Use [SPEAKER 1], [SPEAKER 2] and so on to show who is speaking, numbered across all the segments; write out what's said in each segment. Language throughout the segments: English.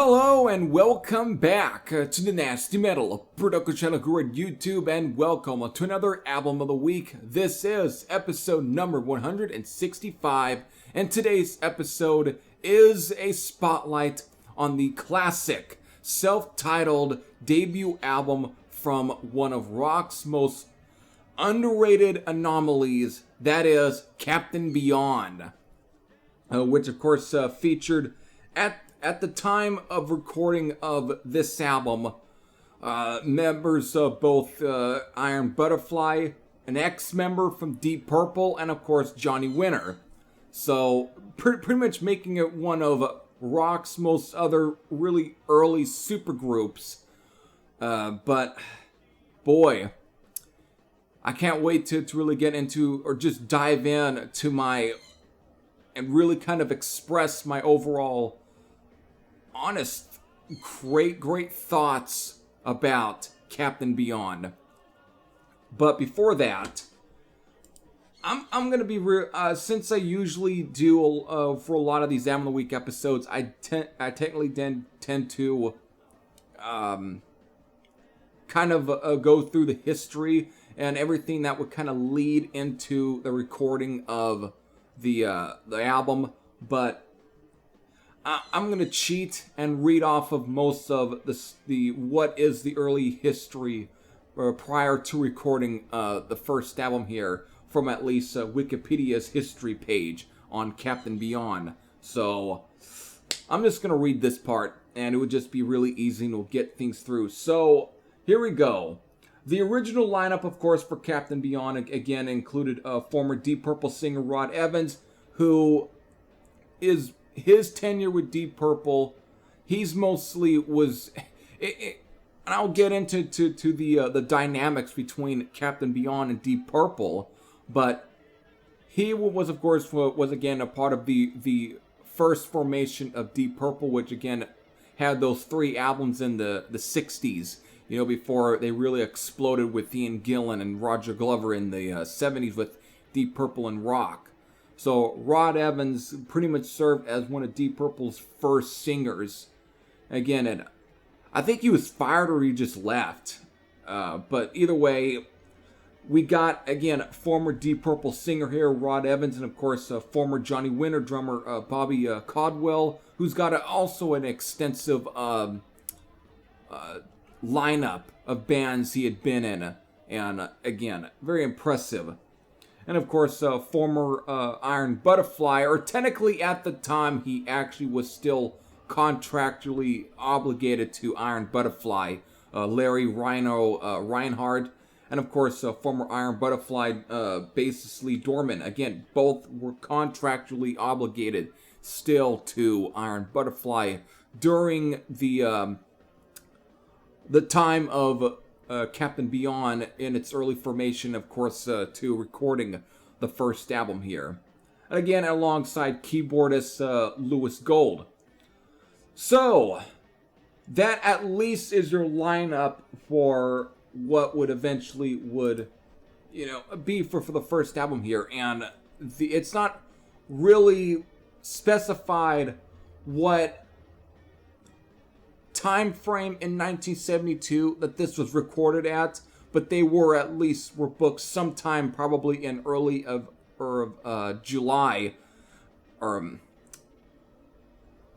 [SPEAKER 1] Hello and welcome back to the Nasty Metal Production channel here at YouTube, and welcome to another album of the week. This is episode number 165, and today's episode is a spotlight on the classic self-titled debut album from one of rock's most underrated anomalies, that is Captain Beyond, which of course featured at the time of recording of this album, members of both Iron Butterfly, an ex-member from Deep Purple, and of course Johnny Winter. So pretty much making it one of rock's most other really early supergroups. But boy, I can't wait to really get into, or just dive in to my, and really kind of express my overall honest, great thoughts about Captain Beyond. But before that, I'm gonna be real. Since I usually do for a lot of these Album of the Week episodes, I technically tend to kind of go through the history and everything that would kind of lead into the recording of the album, but I'm going to cheat and read off of most of the what is the early history prior to recording the first album here from at least Wikipedia's history page on Captain Beyond. So I'm just going to read this part, and it would just be really easy and we'll get things through. So here we go. The original lineup, of course, for Captain Beyond again included former Deep Purple singer Rod Evans, who is his tenure with Deep Purple, he's mostly was, and I'll get into the dynamics between Captain Beyond and Deep Purple, but he was of course was again a part of the first formation of Deep Purple, which again had those 3 albums in the 60s, you know, before they really exploded with Ian Gillan and Roger Glover in the 70s with Deep Purple and rock. So Rod Evans pretty much served as one of Deep Purple's first singers. Again, I think he was fired or he just left. But either way, we got, again, former Deep Purple singer here, Rod Evans, and of course, former Johnny Winter drummer, Bobby Caldwell, who's got also an extensive lineup of bands he had been in. And again, very impressive. And of course, former Iron Butterfly, or technically at the time, he actually was still contractually obligated to Iron Butterfly, Larry Rhino Reinhardt, and of course, former Iron Butterfly bassist Lee Dorman. Again, both were contractually obligated still to Iron Butterfly during the time of Captain Beyond in its early formation, of course, to recording the first album here. And again, alongside keyboardist Louis Gold. So, that at least is your lineup for what would eventually be for the first album here. And it's not really specified what time frame in 1972 that this was recorded at, but they were booked sometime probably in early of July, or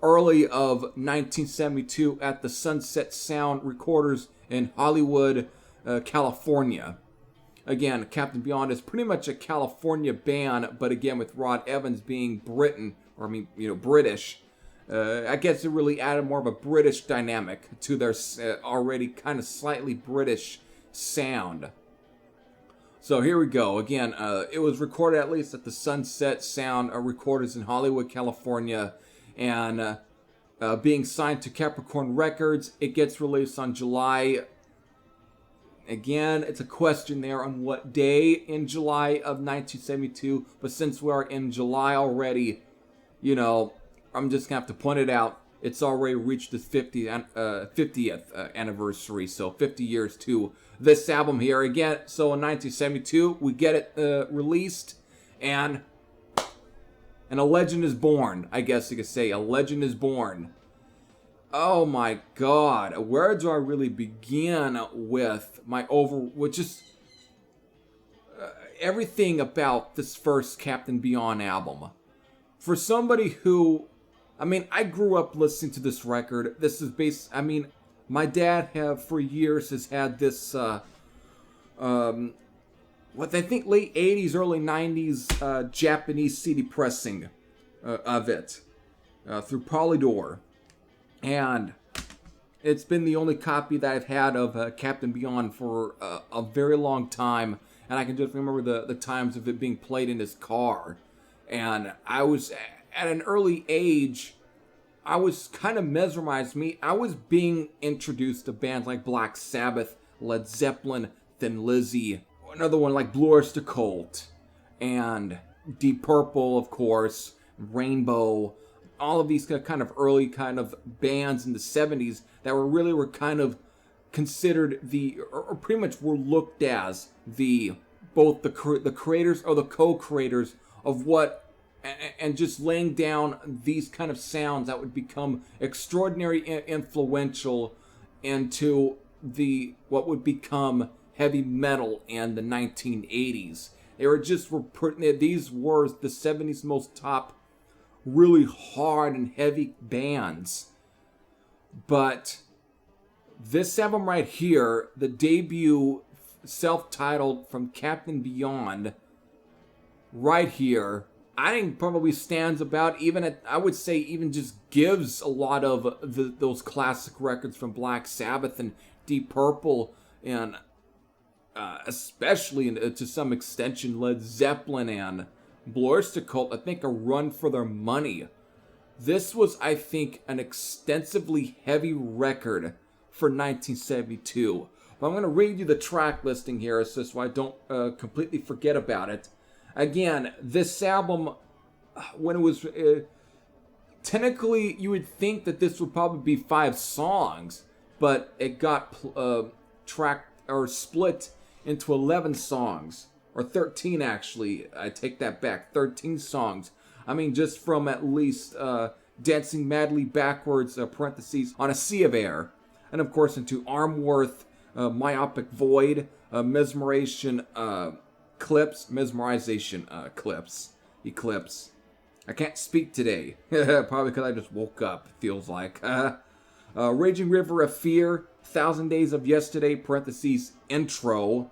[SPEAKER 1] early of 1972 at the Sunset Sound Recorders in Hollywood, California. Again, Captain Beyond is pretty much a California band, but again with Rod Evans being British. I guess it really added more of a British dynamic to their already kind of slightly British sound. So here we go. Again, it was recorded at least at the Sunset Sound Recorders in Hollywood, California, and being signed to Capricorn Records. It gets released on July. Again, it's a question there on what day in July of 1972, but since we are in July already, I'm just going to have to point it out. It's already reached its 50th anniversary, so 50 years to this album here. Again, so in 1972, we get it released, and a legend is born, I guess you could say. A legend is born. Oh my God, where do I really begin with with just everything about this first Captain Beyond album? For somebody who, I mean, I grew up listening to this record. This is my dad for years has had this, what I think late 80s, early 90s Japanese CD pressing of it through Polydor. And it's been the only copy that I've had of Captain Beyond for a very long time. And I can just remember the times of it being played in his car. And I was, at an early age, I was kind of mesmerized. I was being introduced to bands like Black Sabbath, Led Zeppelin, Thin Lizzy, another one like Blue Oyster Cult, and Deep Purple, of course, Rainbow, all of these kind of early kind of bands in the 70s that were kind of considered or pretty much were looked as both the creators or the co-creators of what, and just laying down these kind of sounds that would become extraordinary influential into what would become heavy metal in the 1980s. These were the 70s most top really hard and heavy bands. But this album right here, the debut self-titled from Captain Beyond, right here, I think probably stands about I would say even just gives a lot of those classic records from Black Sabbath and Deep Purple, and especially to some extension Led Zeppelin and Blue Oyster Cult, I think a run for their money. This was, I think, an extensively heavy record for 1972. But I'm going to read you the track listing here so I don't completely forget about it. Again, this album, when it was... technically, you would think that this would probably be 5 songs, but it got tracked or split into 11 songs. Or 13, actually. I take that back. 13 songs. I mean, just from at least Dancing Madly Backwards, parentheses, On a Sea of Air. And, of course, into Armworth, Myopic Void, Mesmerization Eclipse. I can't speak today. Probably because I just woke up, feels like. Raging River of Fear, 1,000 Days of Yesterday, parentheses, intro.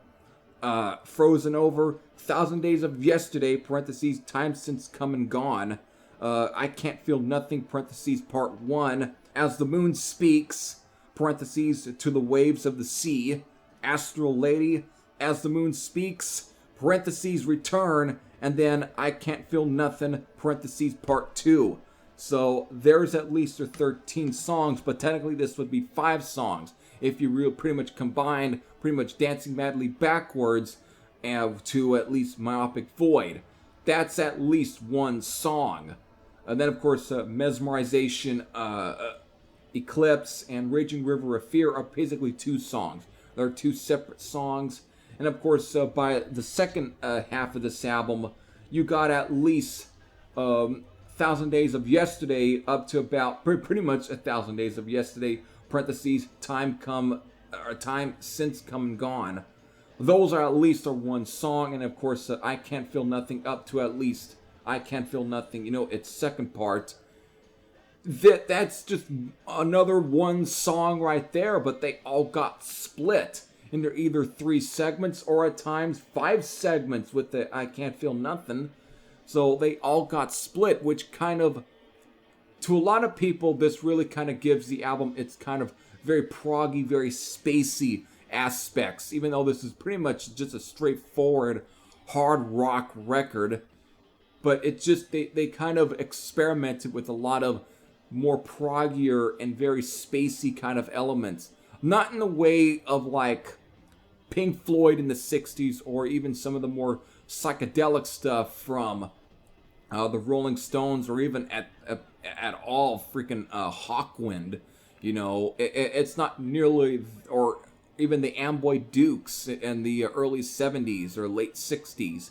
[SPEAKER 1] Frozen Over, 1,000 Days of Yesterday, parentheses, Time Since Come and Gone. I Can't Feel Nothing, parentheses, Part 1. As the Moon Speaks, parentheses, To the Waves of the Sea. Astral Lady, As the Moon Speaks, parentheses, Return. And then I Can't Feel Nothing, parentheses, Part 2. So there's at least 13 songs, but technically this would be 5 songs. If you pretty much combine Dancing Madly Backwards to at least Myopic Void. That's at least 1 song. And then, of course, Mesmerization, Eclipse, and Raging River of Fear are basically 2 songs. They're 2 separate songs. And, of course, by the second half of this album, you got at least 1,000 Days of Yesterday up to about pretty much 1,000 Days of Yesterday, parentheses, Time Since Come and Gone. Those are at least 1 song, and of course, I Can't Feel Nothing up to at least I Can't Feel Nothing, its second part. That's just another 1 song right there, but they all got split into either 3 segments or at times 5 segments with the I Can't Feel Nothing. So they all got split, which kind of, to a lot of people, this really kind of gives the album its kind of very proggy, very spacey aspects, even though this is pretty much just a straightforward hard rock record. But it just, they kind of experimented with a lot of more proggier and very spacey kind of elements. Not in the way of like Pink Floyd in the 60s or even some of the more psychedelic stuff from the Rolling Stones, or even at all freaking Hawkwind. It's not nearly, or even the Amboy Dukes in the early 70s or late 60s.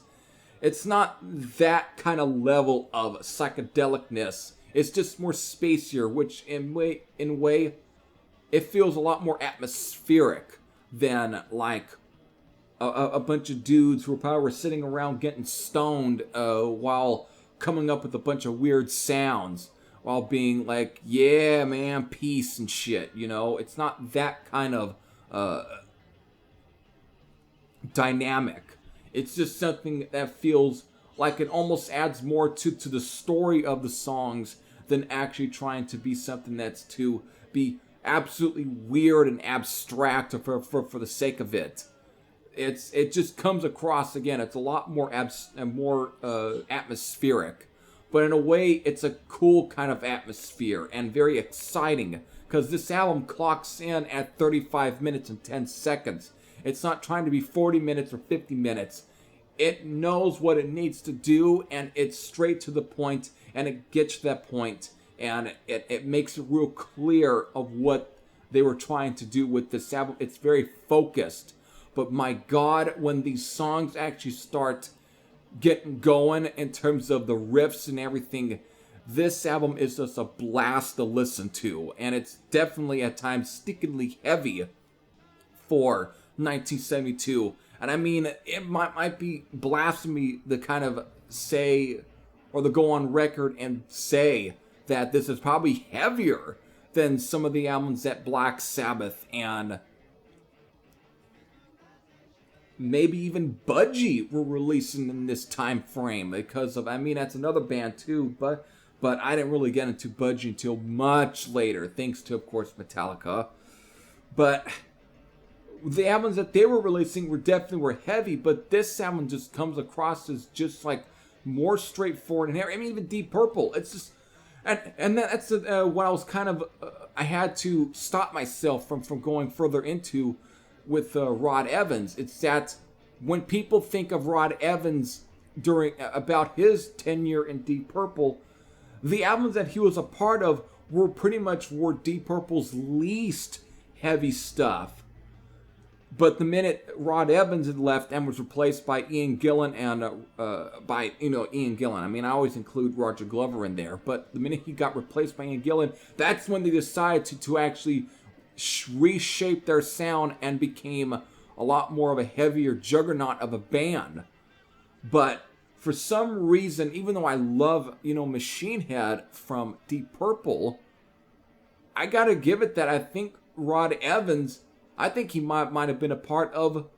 [SPEAKER 1] It's not that kind of level of psychedelicness It's just more spacier, which in a way, it feels a lot more atmospheric than like a bunch of dudes who probably were sitting around getting stoned while coming up with a bunch of weird sounds while being like, yeah, man, peace and shit, you know? It's not that kind of dynamic. It's just something that feels like it almost adds more to the story of the songs than actually trying to be something that's to be absolutely weird and abstract for the sake of it. It just comes across, again, it's a lot more atmospheric, but in a way it's a cool kind of atmosphere and very exciting, because this album clocks in at 35 minutes and 10 seconds. It's not trying to be 40 minutes or 50 minutes. It knows what it needs to do, and it's straight to the point, and it gets to that point, and it makes it real clear of what they were trying to do with this album. It's very focused. But my God, when these songs actually start getting going in terms of the riffs and everything, this album is just a blast to listen to. And it's definitely at times stickingly heavy for 1972. And I mean, it might be blasphemy to kind of say, or to go on record and say that this is probably heavier than some of the albums that Black Sabbath and maybe even Budgie were releasing in this time frame, because of, I mean, that's another band too, but I didn't really get into Budgie until much later, thanks to, of course, Metallica. But the albums that they were releasing were heavy, but this album just comes across as just like more straightforward and heavy. I mean, even Deep Purple, it's just, and that's what I was kind of, I had to stop myself from going further into with Rod Evans. It's that when people think of Rod Evans about his tenure in Deep Purple, the albums that he was a part of were pretty much Deep Purple's least heavy stuff. But the minute Rod Evans had left and was replaced by Ian Gillan Ian Gillan. I mean, I always include Roger Glover in there, but the minute he got replaced by Ian Gillan, that's when they decided to actually reshape their sound and became a lot more of a heavier juggernaut of a band. But for some reason, even though I love, Machine Head from Deep Purple, I gotta give it that I think Rod Evans, I think he might have been a part of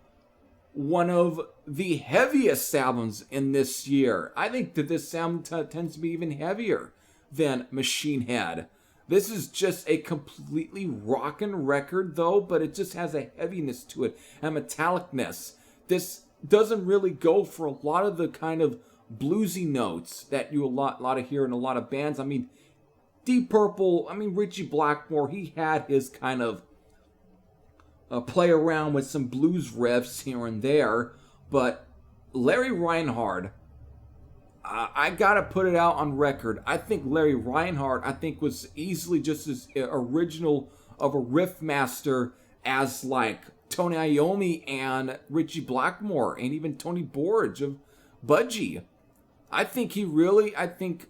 [SPEAKER 1] one of the heaviest albums in this year. I think that this album tends to be even heavier than Machine Head. This is just a completely rockin' record, though, but it just has a heaviness to it, a metallicness. This doesn't really go for a lot of the kind of bluesy notes that you a lot of hear in a lot of bands. I mean, Deep Purple, Richie Blackmore, he had his kind of play around with some blues riffs here and there, but Larry Reinhard, I gotta put it out on record. I think Larry Reinhard, was easily just as original of a riff master as like Tony Iommi and Richie Blackmore and even Tony Borge of Budgie. I think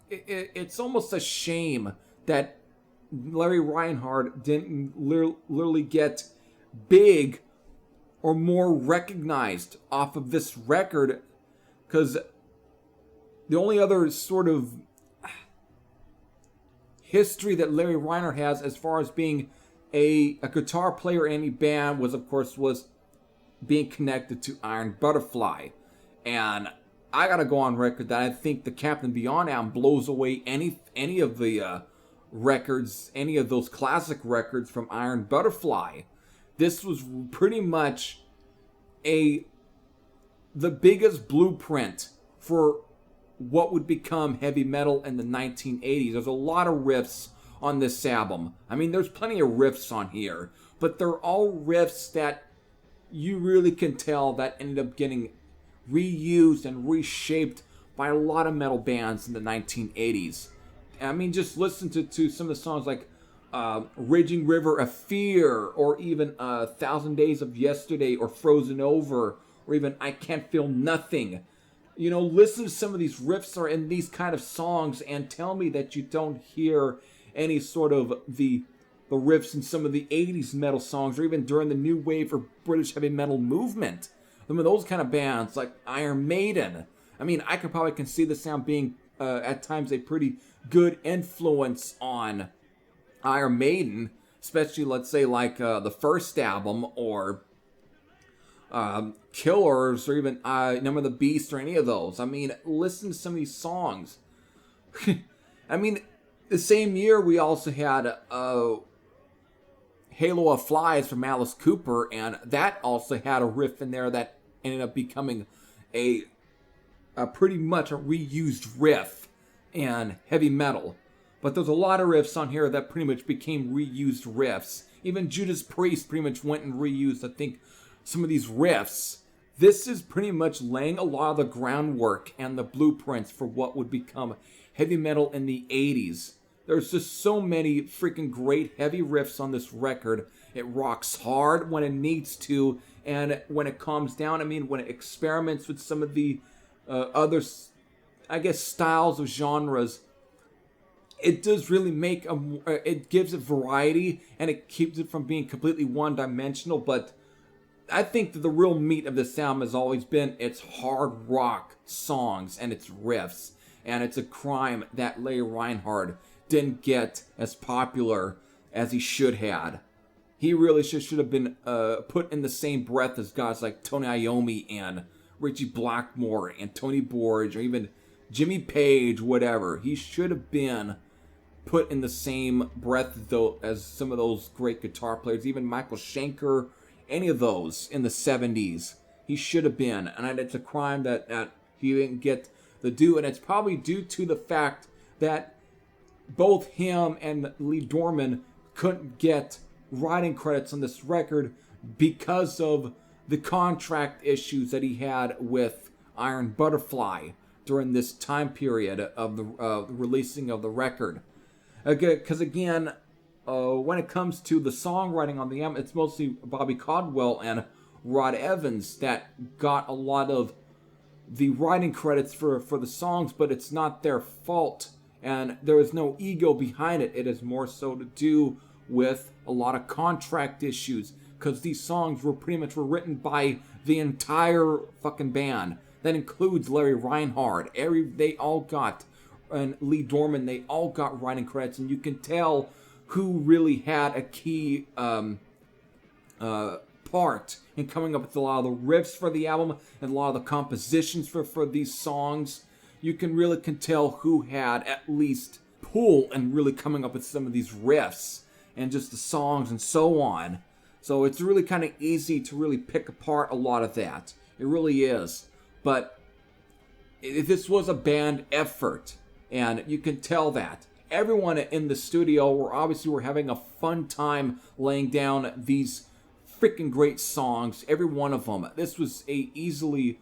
[SPEAKER 1] it's almost a shame that Larry Reinhard didn't literally get big or more recognized off of this record, because the only other sort of history that Larry Reinhard has as far as being a guitar player in any band was being connected to Iron Butterfly. And I gotta go on record that I think the Captain Beyond album blows away any of the records, any of those classic records from Iron Butterfly. This was pretty much the biggest blueprint for what would become heavy metal in the 1980s. There's a lot of riffs on this album. There's plenty of riffs on here, but they're all riffs that you really can tell that ended up getting reused and reshaped by a lot of metal bands in the 1980s. Just listen to some of the songs like Raging River of Fear, or even 1,000 Days of Yesterday, or Frozen Over, or even I Can't Feel Nothing. listen to some of these riffs are in these kind of songs and tell me that you don't hear any sort of the riffs in some of the 80s metal songs, or even during the new wave or British heavy metal movement. Some of those kind of bands like Iron Maiden. I mean, I could probably conceive the sound being at times a pretty good influence on Iron Maiden, especially let's say like the first album, or Killers, or even Number of the Beast, or any of those. I mean, listen to some of these songs. I mean, the same year we also had Halo of Flies from Alice Cooper, and that also had a riff in there that ended up becoming a pretty much a reused riff in heavy metal. But there's a lot of riffs on here that pretty much became reused riffs. Even Judas Priest pretty much went and reused, I think, some of these riffs. This is pretty much laying a lot of the groundwork and the blueprints for what would become heavy metal in the 80s. There's just so many freaking great heavy riffs on this record. It rocks hard when it needs to, and when it calms down, I mean, when it experiments with some of the other, I guess, styles of genres, it does really make it gives it variety, and it keeps it from being completely one-dimensional. But I think that the real meat of this album has always been its hard rock songs and its riffs, and it's a crime that Larry Reinhard didn't get as popular as he should had. He really should have been put in the same breath as guys like Tony Iommi and Richie Blackmore and Tony Borge, or even Jimmy Page, whatever. He should have been put in the same breath though as some of those great guitar players, even Michael Schenker, any of those in the 70s. He should have been, and it's a crime that he didn't get the due, and it's probably due to the fact that both him and Lee Dorman couldn't get writing credits on this record because of the contract issues that he had with Iron Butterfly during this time period of the releasing of the record. Because again, when it comes to the songwriting on the album, it's mostly Bobby Caldwell and Rod Evans that got a lot of the writing credits for the songs, but it's not their fault. And there is no ego behind it. It is more so to do with a lot of contract issues, because these songs were written by the entire fucking band. That includes Larry Reinhard. They all got, and Lee Dorman, they all got writing credits, and you can tell who really had a key part in coming up with a lot of the riffs for the album and a lot of the compositions for these songs. You can tell who had at least pull and really coming up with some of these riffs and just the songs and so on. So it's really kind of easy to really pick apart a lot of that. It really is. But this was a band effort, and you can tell that. Everyone in the studio were having a fun time laying down these freaking great songs, every one of them. This was easily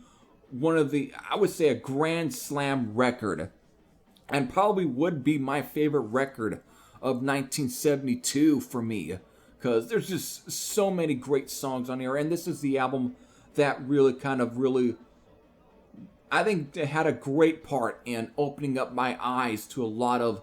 [SPEAKER 1] one of the, I would say, a grand slam record, and probably would be my favorite record of 1972 for me, because there's just so many great songs on here, and this is the album that really I think it had a great part in opening up my eyes to a lot of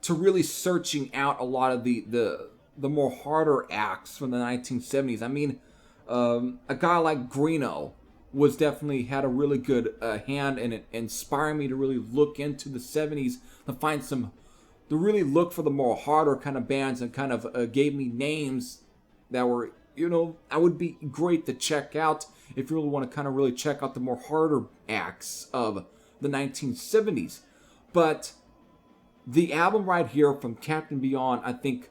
[SPEAKER 1] to really searching out a lot of the more harder acts from the 1970s. I mean, a guy like Greeno was definitely had a really good hand in it, inspiring me to really look into the 70s, to really look for the more harder kind of bands, and kind of gave me names that were, I would be great to check out if you really want to kind of really check out the more harder acts of the 1970s. But the album right here from Captain Beyond, I think,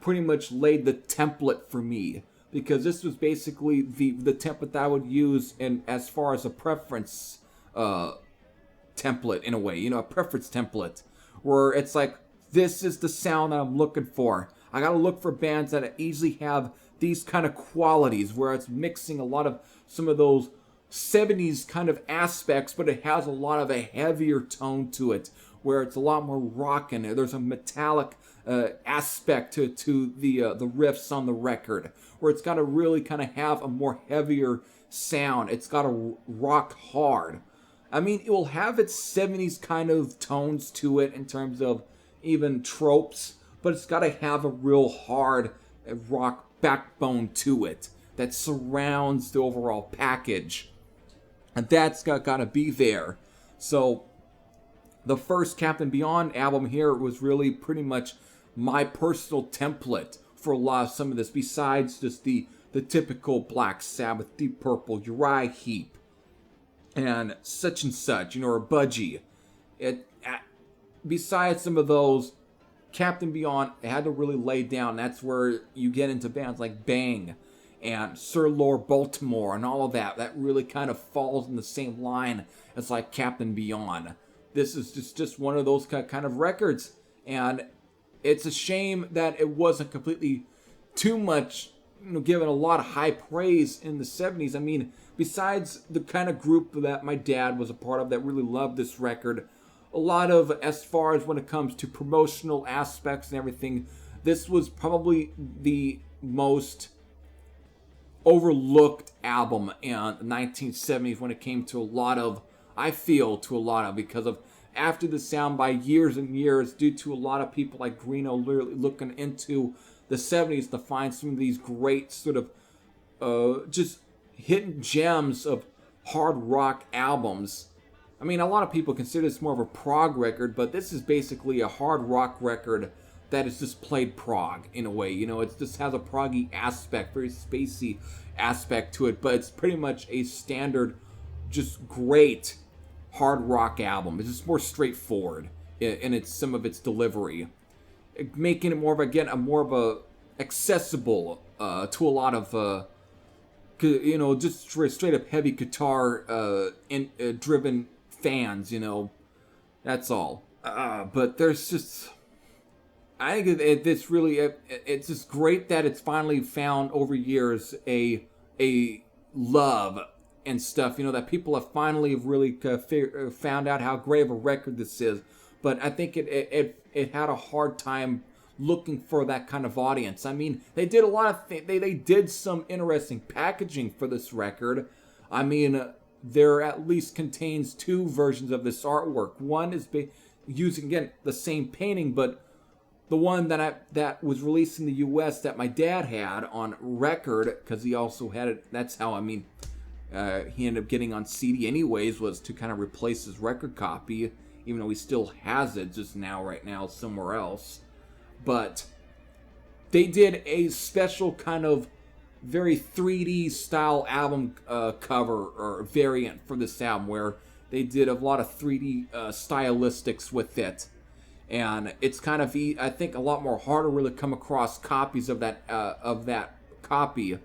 [SPEAKER 1] pretty much laid the template for me, because this was basically the template that I would use in as far as a preference template, in a way, a preference template, where it's like, this is the sound that I'm looking for. I gotta look for bands that easily have these kind of qualities, where it's mixing a lot of some of those 70s kind of aspects, but it has a lot of a heavier tone to it, where it's a lot more rockin'. There's a metallic aspect to the riffs on the record, where it's got to really kind of have a more heavier sound. It's got to rock hard. I mean, it will have its 70s kind of tones to it in terms of even tropes, but it's got to have a real hard rock backbone to it that surrounds the overall package. And that's got to be there. So the first Captain Beyond album here was really pretty much my personal template for a lot of some of this, besides just the typical Black Sabbath, Deep Purple, Uriah Heep, and such, or Budgie. Besides some of those, Captain Beyond had to really lay down. That's where you get into bands like Bang and Sir Lord Baltimore and all of that. That really kind of falls in the same line as like Captain Beyond. This is just one of those kind of records, and it's a shame that it wasn't completely too much, given a lot of high praise in the 70s. I mean, besides the kind of group that my dad was a part of that really loved this record, a lot of, as far as when it comes to promotional aspects and everything, this was probably the most overlooked album in the 1970s when it came to a lot of, because of after the sound by years and years, due to a lot of people like Greeno literally looking into the 70s to find some of these great sort of just hidden gems of hard rock albums. I mean, a lot of people consider this more of a prog record, but this is basically a hard rock record that is just played prog in a way. It just has a proggy aspect, very spacey aspect to it, but it's pretty much a standard, just great hard rock album. It's just more straightforward in some of its delivery, making it more of a accessible to a lot of just straight up heavy guitar driven fans. That's all. But there's just, I think it's just great that it's finally found over years a love and stuff, that people have finally really found out how great of a record this is. But I think it had a hard time looking for that kind of audience. I mean, they did a lot of they did some interesting packaging for this record. I mean, there at least contains two versions of this artwork. One is using, again, the same painting, but the one that was released in the U.S. that my dad had on record, because he also had it. That's how, he ended up getting on CD anyways, was to kind of replace his record copy, even though he still has it, just right now somewhere else. But they did a special kind of very 3D style album cover or variant for this album, where they did a lot of 3D stylistics with it. And it's kind of, I think, a lot more harder to really come across copies of that copy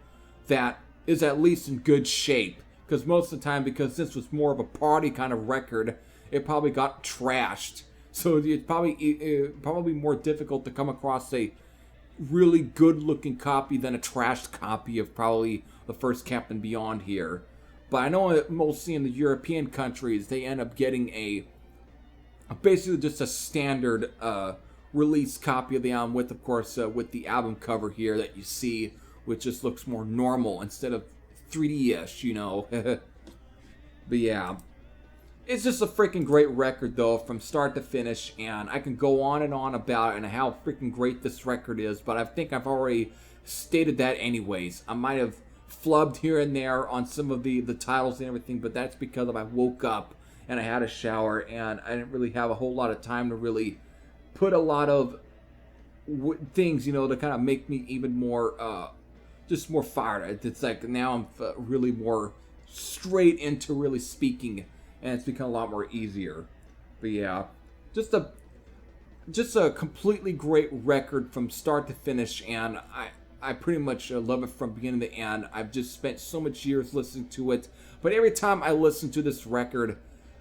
[SPEAKER 1] that is at least in good shape. Because most of the time, because this was more of a party kind of record, it probably got trashed. So it's probably more difficult to come across a really good-looking copy than a trashed copy of probably the first Captain Beyond here. But I know mostly in the European countries, they end up getting basically just a standard release copy of the album with, of course, with the album cover here that you see, which just looks more normal instead of 3D-ish, But yeah, it's just a freaking great record, though, from start to finish, and I can go on and on about it and how freaking great this record is, but I think I've already stated that anyways. I might have flubbed here and there on some of the titles and everything, but that's because I woke up and I had a shower, and I didn't really have a whole lot of time to really put a lot of things, to kind of make me even more, just more fired. It's like now I'm really more straight into really speaking, and it's become a lot more easier. But yeah, just a completely great record from start to finish, and I pretty much love it from beginning to end. I've just spent so much years listening to it, but every time I listen to this record,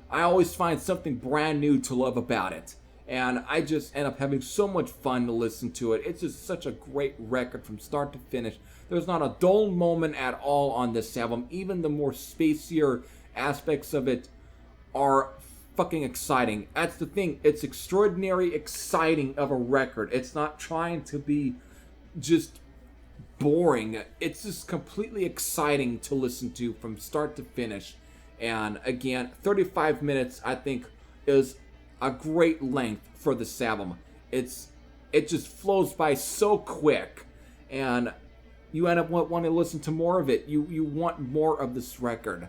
[SPEAKER 1] I always find something brand new to love about it. And I just end up having so much fun to listen to it. It's just such a great record from start to finish. There's not a dull moment at all on this album. Even the more spacier aspects of it are fucking exciting. That's the thing. It's extraordinary exciting of a record. It's not trying to be just boring. It's just completely exciting to listen to from start to finish. And again, 35 minutes I think is a great length for this album. It just flows by so quick, and you end up wanting to listen to more of it. You want more of this record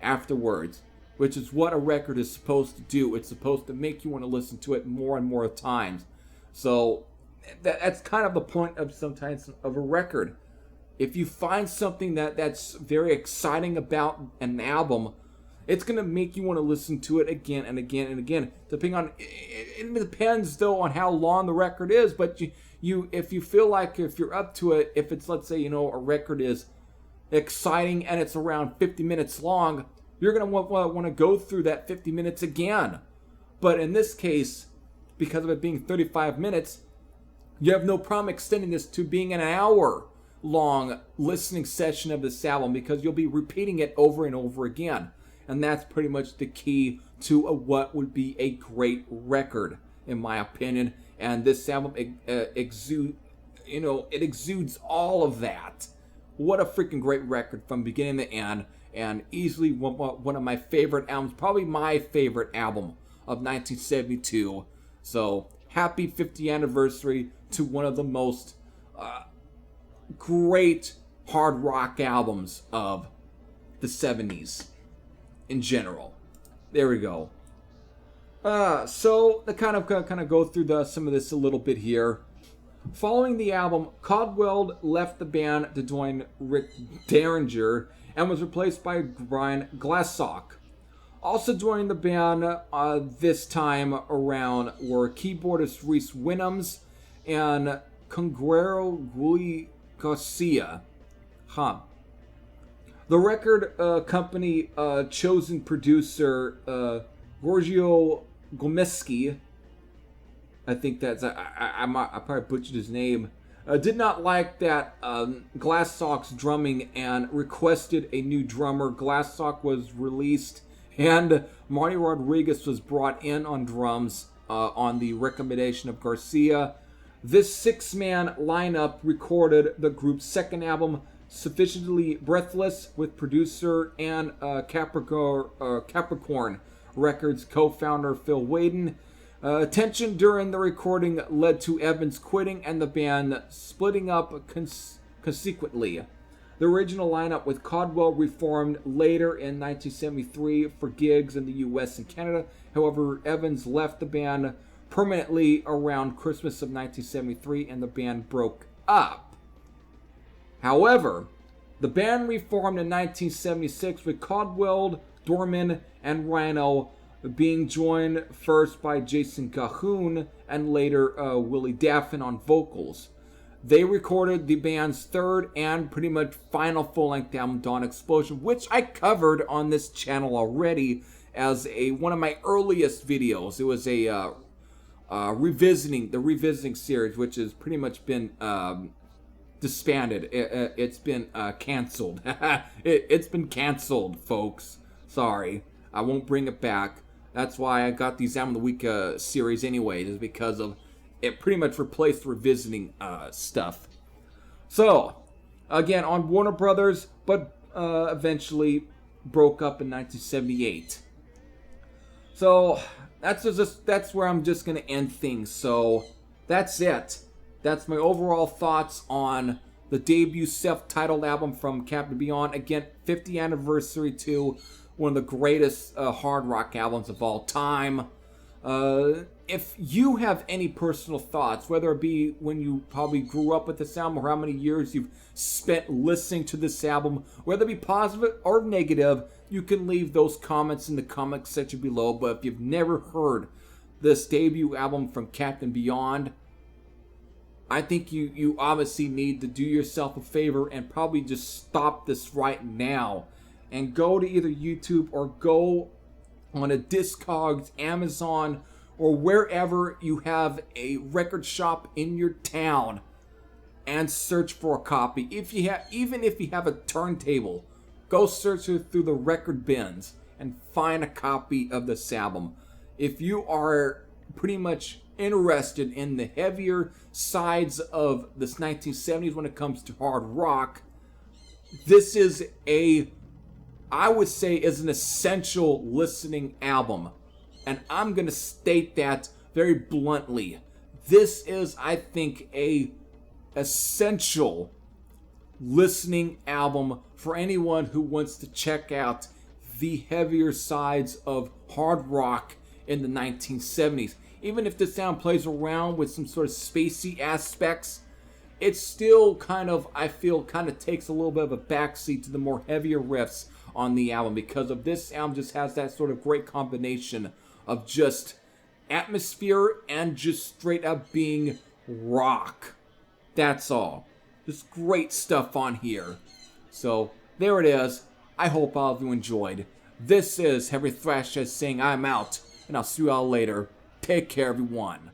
[SPEAKER 1] afterwards, which is what a record is supposed to do. It's supposed to make you want to listen to it more and more times. So that's kind of the point of sometimes of a record. If you find something that's very exciting about an album, it's going to make you want to listen to it again and again and again. Depending on, it depends though on how long the record is, but you if you feel like if you're up to it, if it's, let's say, you know, a record is exciting and it's around 50 minutes long, you're going to want to go through that 50 minutes again. But in this case, because of it being 35 minutes, you have no problem extending this to being an hour long listening session of this album, because you'll be repeating it over and over again. And that's pretty much the key to what would be a great record, in my opinion. And this album exudes all of that. What a freaking great record from beginning to end, and easily one of my favorite albums, probably my favorite album of 1972. So happy 50th anniversary to one of the most great hard rock albums of the 70s in general. There we go. So to kind of go through some of this a little bit here. Following the album, Caldwell left the band to join Rick Derringer and was replaced by Brian Glassock. Also joining the band this time around were keyboardist Reese Winhams and Conguero Gulli Garcia. The record company chosen producer Giorgio Gomeski, I think that's, I probably butchered his name, did not like that Glassock's drumming and requested a new drummer. Glassock was released and Marty Rodriguez was brought in on drums on the recommendation of Garcia. This six-man lineup recorded the group's second album, Sufficiently Breathless, with producer and Capricorn Records co-founder Phil Whedon. Tension during the recording led to Evans quitting and the band splitting up consequently. The original lineup with Caldwell reformed later in 1973 for gigs in the US and Canada. However, Evans left the band permanently around Christmas of 1973 and the band broke up. However, the band reformed in 1976 with Caldwell, Dorman, and Rhino being joined first by Jason Cahoon and later Willie Daffin on vocals. They recorded the band's third and pretty much final full-length album, Dawn Explosion, which I covered on this channel already as one of my earliest videos. It was a revisiting series, which has pretty much been disbanded. It's been canceled. It's been canceled, folks. Sorry, I won't bring it back. That's why I got these Album of the Week series anyways, is because of it pretty much replaced revisiting stuff. So, again, on Warner Brothers, but eventually broke up in 1978. So, that's where I'm just going to end things. So, that's it. That's my overall thoughts on the debut self-titled album from Captain Beyond. Again, 50th anniversary to one of the greatest hard rock albums of all time. If you have any personal thoughts, whether it be when you probably grew up with this album or how many years you've spent listening to this album, whether it be positive or negative, you can leave those comments in the comment section below. But if you've never heard this debut album from Captain Beyond, I think you obviously need to do yourself a favor and probably just stop this right now and go to either YouTube or go on a Discogs, Amazon, or wherever you have a record shop in your town and search for a copy. Even if you have a turntable, go search through the record bins and find a copy of this album. if you are pretty much interested in the heavier sides of this 1970s when it comes to hard rock, this is I would say is an essential listening album. And I'm going to state that very bluntly. This is, I think, a essential listening album for anyone who wants to check out the heavier sides of hard rock in the 1970s. Even if the sound plays around with some sort of spacey aspects, it still kind of, I feel, kind of takes a little bit of a backseat to the more heavier riffs on the album, because of this album just has that sort of great combination of just atmosphere and just straight up being rock. That's all. Just great stuff on here. So there it is. I hope all of you enjoyed. This is Heavy Thrash saying I'm out, and I'll see you all later. Take care, everyone.